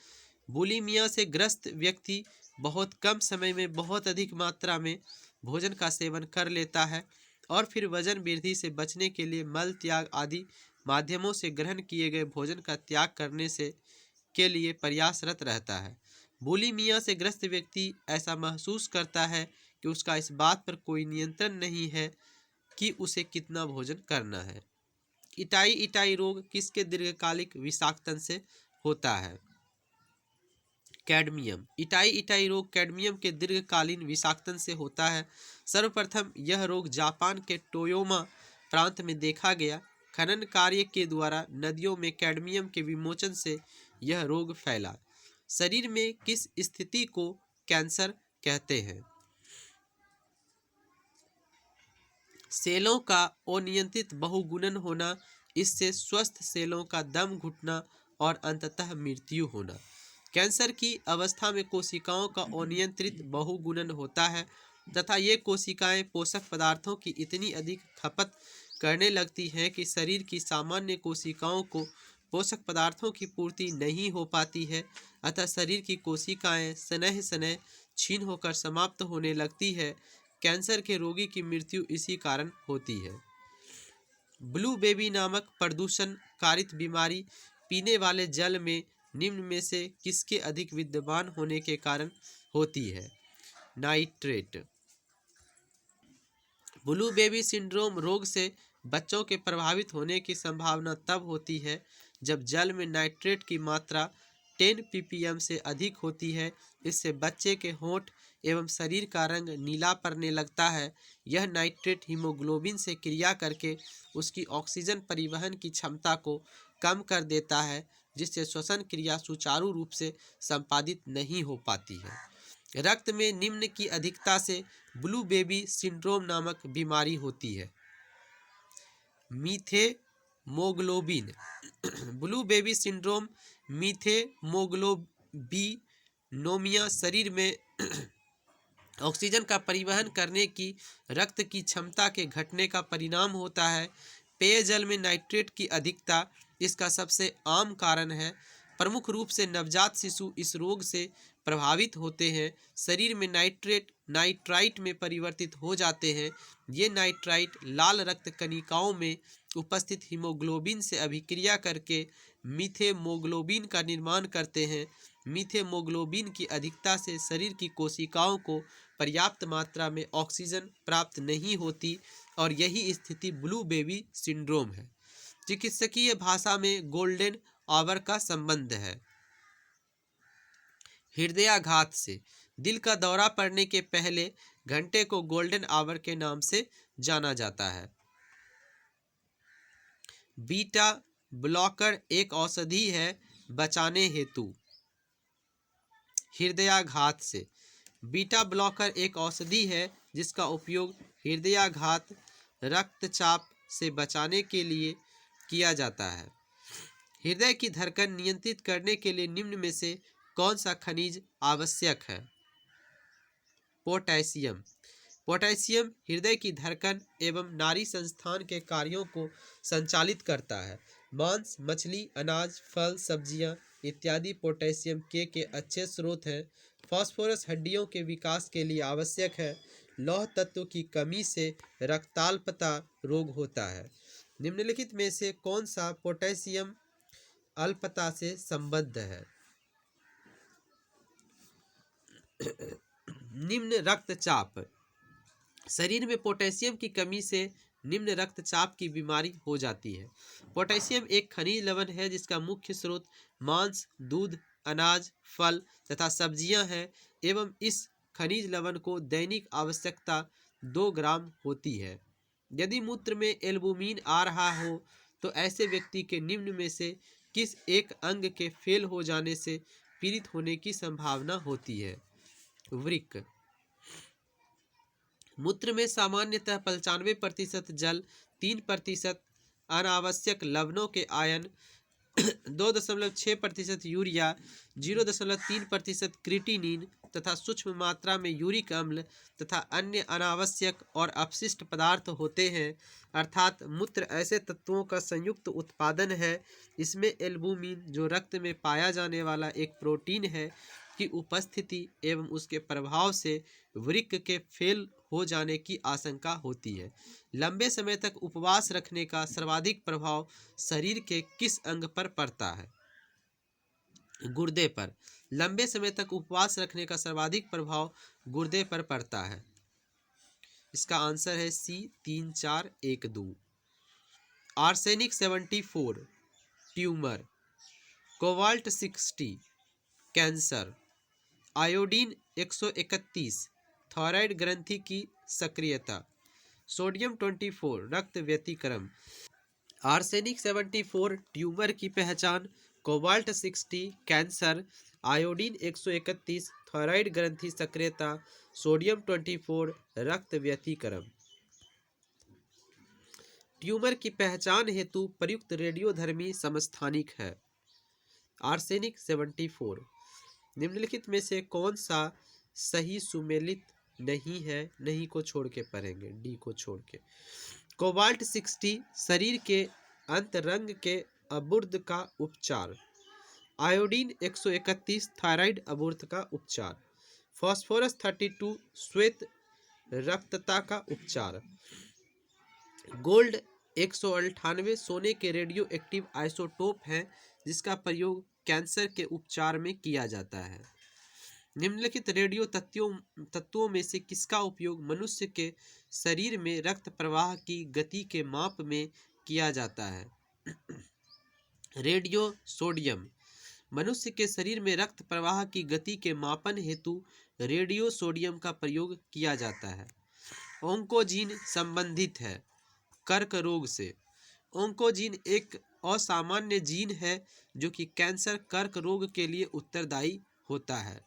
बुलिमिया से ग्रस्त व्यक्ति बहुत कम समय में बहुत अधिक मात्रा में भोजन का सेवन कर लेता है और फिर वजन वृद्धि से बचने के लिए मल त्याग आदि माध्यमों से ग्रहण किए गए भोजन का त्याग करने से के लिए प्रयासरत रहता है। बुलिमिया से ग्रस्त व्यक्ति ऐसा महसूस करता है कि उसका इस बात पर कोई नियंत्रण नहीं है कि उसे कितना भोजन करना है। इटाई रोग किसके दीर्घकालिक विषाक्तन से होता है? कैडमियम। इटाई रोग कैडमियम के दीर्घकालीन विषाक्तन से होता है। सर्वप्रथम यह रोग जापान के टोयोमा प्रांत में देखा गया। खनन कार्य के द्वारा नदियों में कैडमियम के विमोचन से यह रोग फैला। शरीर में किस स्थिति को कैंसर कहते हैं? सेलों का अनियंत्रित बहुगुणन होना, इससे स्वस्थ सेलों का दम घुटना और अंततः मृत्यु होना। कैंसर की अवस्था में कोशिकाओं का अनियंत्रित बहुगुणन होता है तथा ये कोशिकाएं पोषक पदार्थों की इतनी अधिक खपत करने लगती हैं कि शरीर की सामान्य कोशिकाओं को पोषक पदार्थों की पूर्ति नहीं हो पाती है, अतः शरीर की कोशिकाएं शनैः शनैः क्षीण होकर समाप्त होने लगती है। कैंसर के रोगी की मृत्यु इसी कारण होती है। ब्लू बेबी नामक प्रदूषण कारित बीमारी पीने वाले जल में निम्न में से किसके अधिक विद्यमान होने के कारण होती है? नाइट्रेट। ब्लू बेबी सिंड्रोम रोग से बच्चों के प्रभावित होने की संभावना तब होती है जब जल में नाइट्रेट की मात्रा 10 ppm से अधिक होती है। इससे बच्चे के होंठ एवं शरीर का रंग नीला पड़ने लगता है। यह नाइट्रेट हीमोग्लोबिन से क्रिया करके उसकी ऑक्सीजन परिवहन की क्षमता को कम कर देता है, जिससे श्वसन क्रिया सुचारू रूप से संपादित नहीं हो पाती है। रक्त में निम्न की अधिकता से ब्लू बेबी सिंड्रोम नामक बीमारी होती है। मीथेमोग्लोबिन। ब्लू बेबी सिंड्रोम मीथेमोग्लोबिनोमिया शरीर में ऑक्सीजन का परिवहन करने की रक्त की क्षमता के घटने का परिणाम होता है। पेयजल में नाइट्रेट की अधिकता इसका सबसे आम कारण है। प्रमुख रूप से नवजात शिशु इस रोग से प्रभावित होते हैं। शरीर में नाइट्राइट में परिवर्तित हो जाते हैं। ये नाइट्राइट लाल रक्त कणिकाओं में उपस्थित हीमोग्लोबिन से अभिक्रिया करके मीथेमोग्लोबिन का निर्माण करते हैं। मीथेमोग्लोबिन की अधिकता से शरीर की कोशिकाओं को पर्याप्त मात्रा में ऑक्सीजन प्राप्त नहीं होती और यही स्थिति ब्लू बेबी सिंड्रोम है। चिकित्सकीय भाषा में गोल्डन आवर का संबंध है। हृदयाघात से दिल का दौरा पड़ने के पहले घंटे को गोल्डन आवर के नाम से जाना जाता है। बीटा ब्लॉकर एक औषधि है बचाने हेतु। हृदयाघात से बीटा ब्लॉकर एक औषधि है जिसका उपयोग हृदयाघात रक्तचाप से बचाने के लिए किया जाता है। हृदय की धड़कन नियंत्रित करने के लिए निम्न में से कौन सा खनिज आवश्यक है? पोटेशियम। पोटेशियम हृदय की धड़कन एवं नाड़ी संस्थान के कार्यों को संचालित करता है। मांस, मछली, अनाज, फल, सब्जियां इत्यादि पोटेशियम के अच्छे स्रोत हैं। फास्फोरस हड्डियों के विकास के लिए आवश्यक है। लौह तत्व की कमी से रक्ताल्पता रोग होता है। निम्नलिखित में से कौन सा पोटेशियम अल्पता से संबद्ध है? निम्न रक्तचाप। शरीर में पोटेशियम की कमी से निम्न रक्तचाप की बीमारी हो जाती है। पोटेशियम एक खनिज लवण है जिसका मुख्य स्रोत मांस, दूध, अनाज, फल तथा सब्जियां हैं एवं इस खनिज लवण को दैनिक आवश्यकता 2 ग्राम होती है। यदि मूत्र में एल्बुमिन आ रहा हो तो ऐसे व्यक्ति के निम्न में से किस एक अंग के फेल हो जाने से पीड़ित होने की संभावना होती है? वृक्क। मूत्र में सामान्यतः 95% जल, 3% अनावश्यक लवणों के आयन, 2.6% यूरिया, 0.3% क्रिएटिनिन तथा सूक्ष्म मात्रा में यूरिक अम्ल तथा अन्य अनावश्यक और अपशिष्ट पदार्थ होते हैं। अर्थात मूत्र ऐसे तत्वों का संयुक्त उत्पादन है। इसमें एल्बुमिन, जो रक्त में पाया जाने वाला एक प्रोटीन है, की उपस्थिति एवं उसके प्रभाव से वृक्क के फेल हो जाने की आशंका होती है। लंबे समय तक उपवास रखने का सर्वाधिक प्रभाव शरीर के किस अंग पर पड़ता है? गुर्दे पर। लंबे समय तक उपवास रखने का सर्वाधिक प्रभाव गुर्दे पर पड़ता है। इसका आंसर है सी 3, 4, 1, 2। Arsenic 74 tumour, cobalt 60 cancer, iodine 131 thyroid ग्रंथि की सक्रियता, सोडियम 24 रक्त व्यतिक्रम। आर्सेनिक 74 ट्यूमर की पहचान, कोबाल्ट 60 कैंसर, आयोडीन 131 थायराइड ग्रंथि सक्रियता, सोडियम 24 रक्त व्यतिक्रम। ट्यूमर की पहचान हेतु प्रयुक्त रेडियोधर्मी समस्थानिक है आर्सेनिक 74। निम्नलिखित में से कौन सा सही सुमेलित नहीं है? नहीं को छोड़ के पढ़ेंगे, डी को छोड़ के। कोबाल्ट 60 शरीर के अंतरंग के अबुर्द का उपचार, आयोडीन 131 थायराइड अबुर्द का उपचार, फास्फोरस 32 श्वेत रक्तता का उपचार, गोल्ड 198 सोने के रेडियो एक्टिव आइसोटोप है जिसका प्रयोग कैंसर के उपचार में किया जाता है। निम्नलिखित रेडियो तत्वों में से किसका उपयोग मनुष्य के शरीर में रक्त प्रवाह की गति के माप में किया जाता है? Radio sodium. मनुष्य के शरीर में रक्त प्रवाह की गति के मापन हेतु रेडियो सोडियम का प्रयोग किया जाता है। ओंकोजीन संबंधित है कर्क रोग से। ओंकोजीन एक असामान्य जीन है जो कि कैंसर कर्क रोग के लिए उत्तरदायी होता है।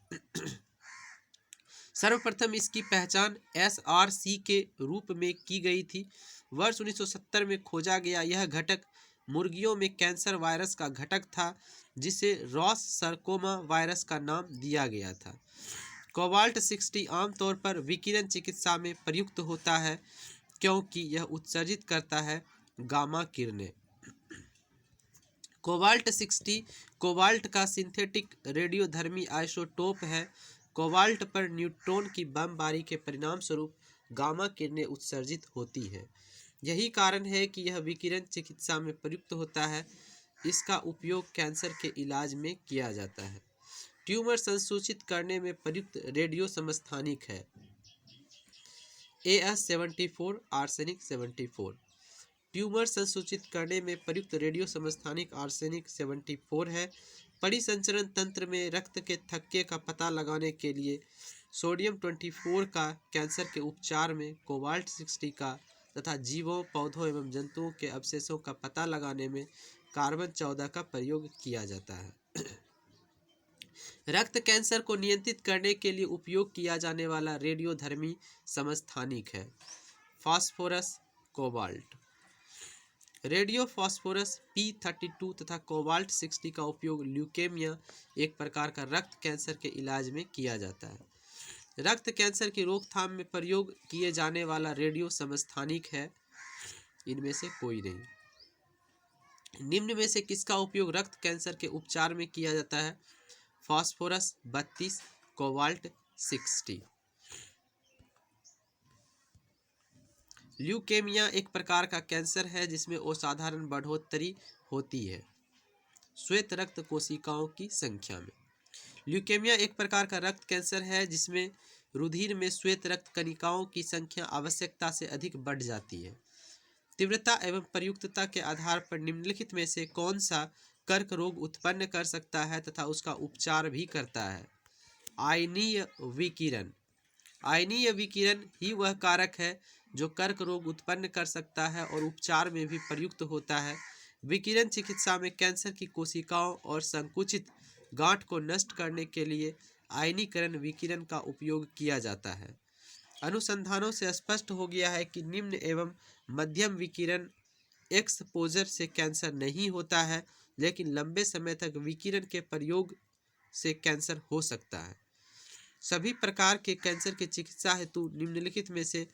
सर्वप्रथम इसकी पहचान SRC के रूप में की गई थी। वर्ष 1970 में खोजा गया यह घटक मुर्गियों में कैंसर वायरस का घटक था जिसे रॉस सर्कोमा वायरस का नाम दिया गया था। कोबाल्ट 60 आमतौर पर विकिरण चिकित्सा में प्रयुक्त होता है क्योंकि यह उत्सर्जित करता है गामा किरणें। कोबाल्ट 60 कोबाल्ट का सिंथेटिक रेडियोधर्मी आइसोटोप है। कोबाल्ट पर न्यूट्रॉन की बमबारी के परिणाम स्वरूप गामा किरणें उत्सर्जित होती हैं। यही कारण है कि यह विकिरण चिकित्सा में प्रयुक्त होता है। इसका उपयोग कैंसर के इलाज में किया जाता है। ट्यूमर संसूचित करने में प्रयुक्त रेडियो समस्थानिक है AS74 आर्सेनिक 74। ट्यूमर संसूचित करने में प्रयुक्त रेडियो समस्थानिक आर्सेनिक 74 है। परिसंचरण तंत्र में रक्त के थक्के का पता लगाने के लिए सोडियम 24 का, कैंसर के उपचार में कोबाल्ट 60 का तथा जीवों, पौधों एवं जंतुओं के अवशेषों का पता लगाने में कार्बन 14 का प्रयोग किया जाता है। रक्त कैंसर को नियंत्रित करने के लिए उपयोग किया जाने वाला रेडियोधर्मी समस्थानिक है phosphorus, cobalt. Radio phosphorus P32 तथा कोबाल्ट 60 का उपयोग ल्यूकेमिया, एक प्रकार का रक्त कैंसर के इलाज में किया जाता है। रक्त कैंसर की रोकथाम में प्रयोग किए जाने वाला रेडियो समस्थानिक है इनमें से कोई नहीं। निम्न में से किसका उपयोग रक्त कैंसर के उपचार में किया जाता है? Phosphorus 32, cobalt 60। ल्यूकेमिया एक प्रकार का कैंसर है जिसमें असाधारण बढ़ोतरी होती है श्वेत रक्त कोशिकाओं की संख्या में। ल्यूकेमिया एक प्रकार का रक्त कैंसर है जिसमें रुधिर में श्वेत रक्त कणिकाओं की संख्या आवश्यकता से अधिक बढ़ जाती है। तीव्रता एवं प्रयुक्तता के आधार पर निम्नलिखित में से कौन सा कर्क रोग उत्पन्न कर सकता है तथा उसका उपचार भी करता है? आयनीय विकिरण। आयनीय विकिरण ही वह कारक है जो कर्क रोग उत्पन्न कर सकता है और उपचार में भी प्रयुक्त होता है। विकिरण चिकित्सा में कैंसर की कोशिकाओं और संकुचित गांठ को नष्ट करने के लिए आयनीकरण विकिरण का उपयोग किया जाता है। अनुसंधानों से स्पष्ट हो गया है कि निम्न एवं मध्यम विकिरण एक्सपोजर से कैंसर नहीं होता है, लेकिन लंबे समय तक विकिरण के प्रयोग से कैंसर हो सकता है। सभी प्रकार के कैंसर की चिकित्सा हेतु निम्नलिखित में से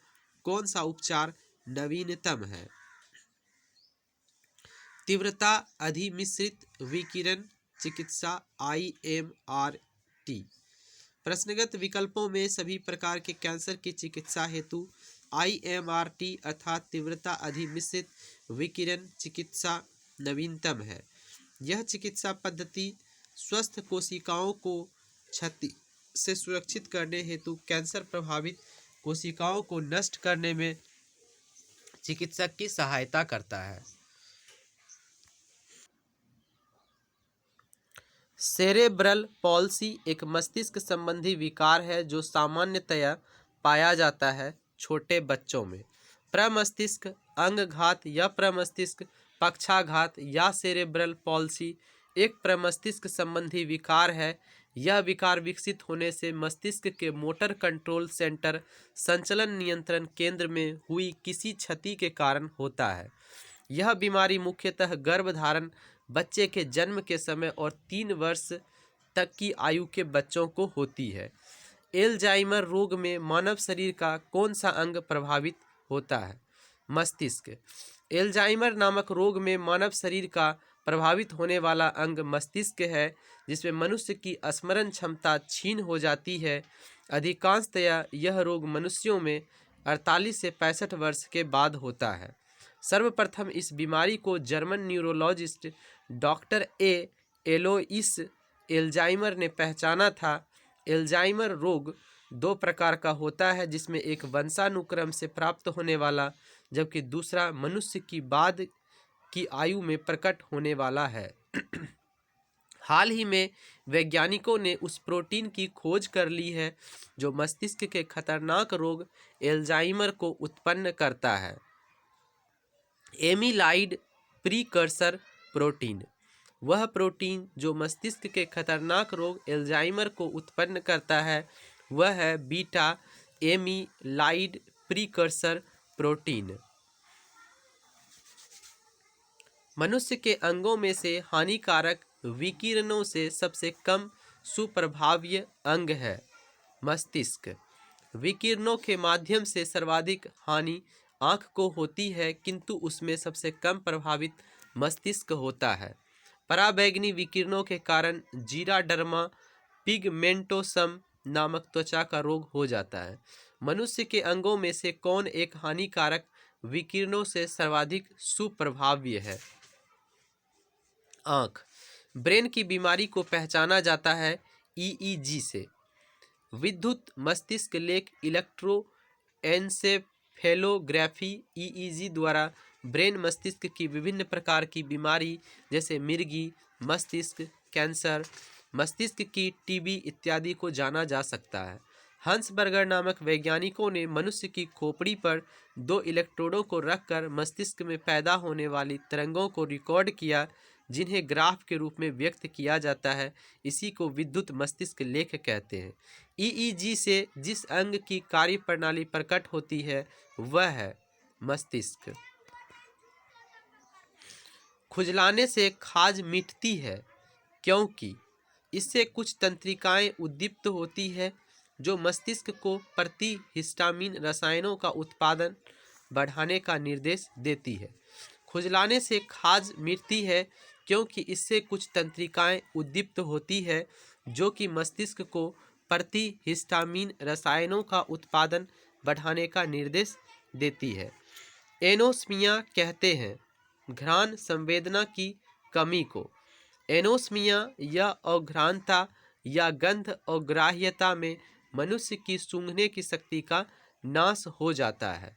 कौन सा उपचार नवीनतम है? तीव्रता अधिमिश्रित विकिरण चिकित्सा IMRT। प्रश्नगत विकल्पों में सभी प्रकार के कैंसर की चिकित्सा हेतु IMRT अर्थात तीव्रता अधिमिश्रित विकिरण चिकित्सा नवीनतम है। यह चिकित्सा पद्धति स्वस्थ कोशिकाओं को क्षति से सुरक्षित करने हेतु कैंसर प्रभावित कोशिकाओं को नष्ट करने में चिकित्सक की सहायता करता है। सेरेब्रल पॉल्सी एक मस्तिष्क संबंधी विकार है जो सामान्यतया पाया जाता है छोटे बच्चों में। प्रमस्तिष्क अंगघात या प्रमस्तिष्क पक्षाघात या सेरेब्रल पॉल्सी एक प्रमस्तिष्क संबंधी विकार है। यह विकार विकसित होने से मस्तिष्क के मोटर कंट्रोल सेंटर संचलन नियंत्रण केंद्र में हुई किसी क्षति के कारण होता है। यह बीमारी मुख्यतः गर्भधारण, बच्चे के जन्म के समय और 3 वर्ष तक की आयु के बच्चों को होती है। एल्जाइमर रोग में मानव शरीर का कौन सा अंग प्रभावित होता है? मस्तिष्क। एल्जाइमर नामक रोग में मानव शरीर का प्रभावित होने वाला अंग मस्तिष्क है, जिसमें मनुष्य की स्मरण क्षमता क्षीण हो जाती है। अधिकांशतया यह रोग मनुष्यों में 48 से 65 वर्ष के बाद होता है। सर्वप्रथम इस बीमारी को जर्मन न्यूरोलॉजिस्ट डॉक्टर एलोइस एल्जाइमर ने पहचाना था। एल्जाइमर रोग 2 प्रकार का होता है, जिसमें एक वंशानुक्रम से प्राप्त होने वाला जबकि दूसरा मनुष्य की बाद की आयु में प्रकट होने वाला है। हाल ही में वैज्ञानिकों ने उस प्रोटीन की खोज कर ली है जो मस्तिष्क के खतरनाक रोग एल्जाइमर को उत्पन्न करता है। एमिलाइड प्रीकर्सर प्रोटीन। वह प्रोटीन जो मस्तिष्क के खतरनाक रोग एल्जाइमर को उत्पन्न करता है वह है बीटा एमिलाइड प्रीकर्सर प्रोटीन। मनुष्य के अंगों में से हानिकारक विकिरणों से सबसे कम सुप्रभाव्य अंग है मस्तिष्क। विकिरणों के माध्यम से सर्वाधिक हानि आँख को होती है, किंतु उसमें सबसे कम प्रभावित मस्तिष्क होता है। पराबैंगनी विकिरणों के कारण जीराडर्मा पिगमेंटोसम नामक त्वचा का रोग हो जाता है। मनुष्य के अंगों में से कौन एक हानिकारक विकिरणों से सर्वाधिक सुप्रभाव्य है? आँख। ब्रेन की बीमारी को पहचाना जाता है EEG से। विद्युत मस्तिष्क लेख इलेक्ट्रोएन्सेफेलोग्राफी EEG द्वारा ब्रेन मस्तिष्क की विभिन्न प्रकार की बीमारी जैसे मिर्गी मस्तिष्क, कैंसर, मस्तिष्क की टीबी इत्यादि को जाना जा सकता है। हंसबर्गर नामक वैज्ञानिकों ने मनुष्य की खोपड़ी पर 2 इलेक्ट्रोडों को रखकर मस्तिष्क में पैदा होने वाली तरंगों को रिकॉर्ड किया, जिन्हें ग्राफ के रूप में व्यक्त किया जाता है। इसी को विद्युत मस्तिष्क लेख कहते हैं। ईईजी से जिस अंग की कार्यप्रणाली प्रकट होती है वह है मस्तिष्क। खुजलाने से खाज मिटती है क्योंकि इससे कुछ तंत्रिकाएं उद्दीप्त होती है जो मस्तिष्क को प्रतिहिस्टामीन रसायनों का उत्पादन बढ़ाने का निर्देश देती है। खुजलाने से खाज मिटती है क्योंकि इससे कुछ तंत्रिकाएं उद्दीप्त होती है जो कि मस्तिष्क को प्रतिहिस्टामीन रसायनों का उत्पादन बढ़ाने का निर्देश देती है। एनोस्मिया कहते हैं घ्राण संवेदना की कमी को। एनोस्मिया या अघ्राणता या गंध अग्राह्यता में मनुष्य की सूंघने की शक्ति का नाश हो जाता है।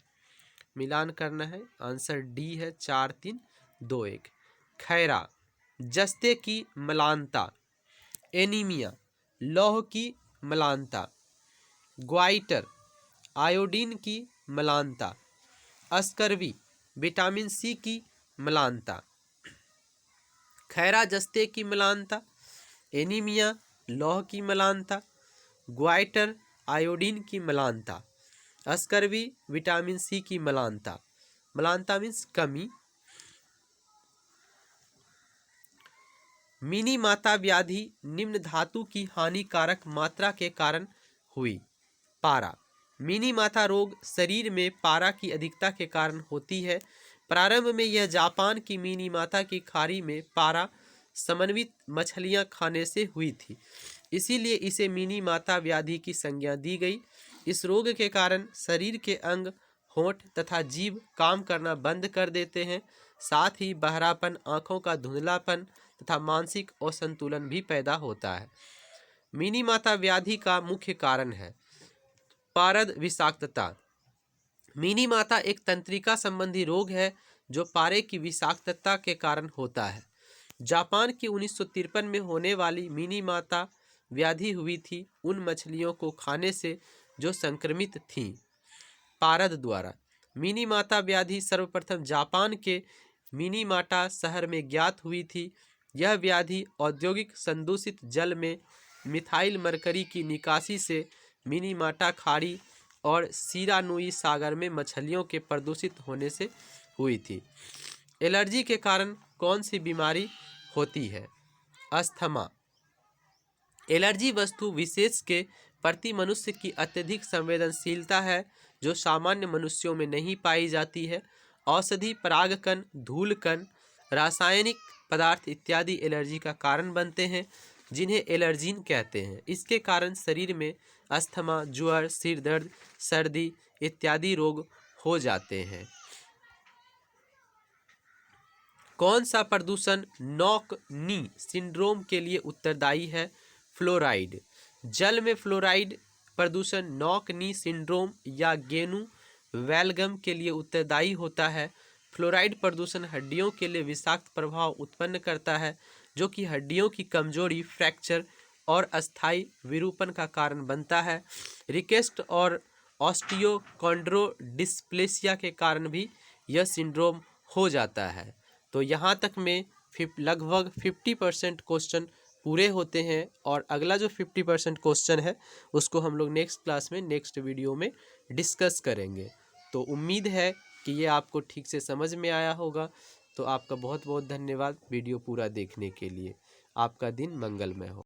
मिलान करना है, आंसर डी है 4 3 2 1। खैरा जस्ते की मलानता। एनीमिया लौह की मलानता। ग्वाइटर आयोडीन की मलानता। स्कर्वी विटामिन सी की मलानता। खैरा जस्ते की मलानता, एनीमिया लौह की मलानता, ग्वाइटर आयोडीन की मलानता, स्कर्वी विटामिन सी की मलानता। मलानता मीन्स कमी। मिनी माता व्याधि निम्न धातु की हानिकारक मात्रा के कारण हुई। पारा मिनी माता रोग शरीर में पारा की अधिकता के कारण होती है। प्रारंभ में यह जापान की मिनी माता की खाड़ी में पारा समन्वित मछलियां खाने से हुई थी, इसीलिए इसे मिनी माता व्याधि की संज्ञा दी गई। इस रोग के कारण शरीर के अंग, होंठ तथा जीभ काम करना बंद कर देते हैं। साथ ही बहरापन, आंखों का धुंधलापन तथा मानसिक असंतुलन भी पैदा होता है। मिनी माता व्याधि का मुख्य कारण है पारद विषाक्तता। मिनी माता एक तंत्रिका संबंधी रोग है जो पारे की विषाक्तता के कारण होता है। जापान की 1953 में होने वाली मिनी माता व्याधि हुई थी उन मछलियों को खाने से जो संक्रमित थीं पारद द्वारा। मिनी माता व्याधि सर्वप्रथम जापान के मिनीमाटा शहर में ज्ञात हुई थी। यह व्याधि औद्योगिक संदूषित जल में मिथाइल मरकरी की निकासी से मिनीमाटा खाड़ी और शिरानुई सागर में मछलियों के प्रदूषित होने से हुई थी। एलर्जी के कारण कौन सी बीमारी होती है? अस्थमा। एलर्जी वस्तु विशेष के प्रति मनुष्य की अत्यधिक संवेदनशीलता है जो सामान्य मनुष्यों में नहीं पाई जाती है। औषधि, परागकण, धूलकण, रासायनिक पदार्थ इत्यादि एलर्जी का कारण बनते हैं जिन्हें एलर्जीन कहते हैं। इसके कारण शरीर में अस्थमा, ज्वर, सिर दर्द, सर्दी इत्यादि रोग हो जाते हैं। कौन सा प्रदूषण नॉक नी सिंड्रोम के लिए उत्तरदायी है? फ्लोराइड। जल में फ्लोराइड प्रदूषण नॉक नी सिंड्रोम या गेनु वैल्गम के लिए उत्तरदायी होता है। फ्लोराइड प्रदूषण हड्डियों के लिए विषाक्त प्रभाव उत्पन्न करता है जो कि हड्डियों की कमजोरी, फ्रैक्चर और अस्थायी विरूपण का कारण बनता है। रिकेट्स और ऑस्टियोकॉन्ड्रोडिस्प्लेसिया के कारण भी यह सिंड्रोम हो जाता है। तो यहाँ तक में लगभग 50% क्वेश्चन पूरे होते हैं और अगला जो 50% क्वेश्चन है उसको हम लोग नेक्स्ट क्लास में, नेक्स्ट वीडियो में डिस्कस करेंगे। तो उम्मीद है कि ये आपको ठीक से समझ में आया होगा। तो आपका बहुत बहुत धन्यवाद वीडियो पूरा देखने के लिए। आपका दिन मंगलमय हो।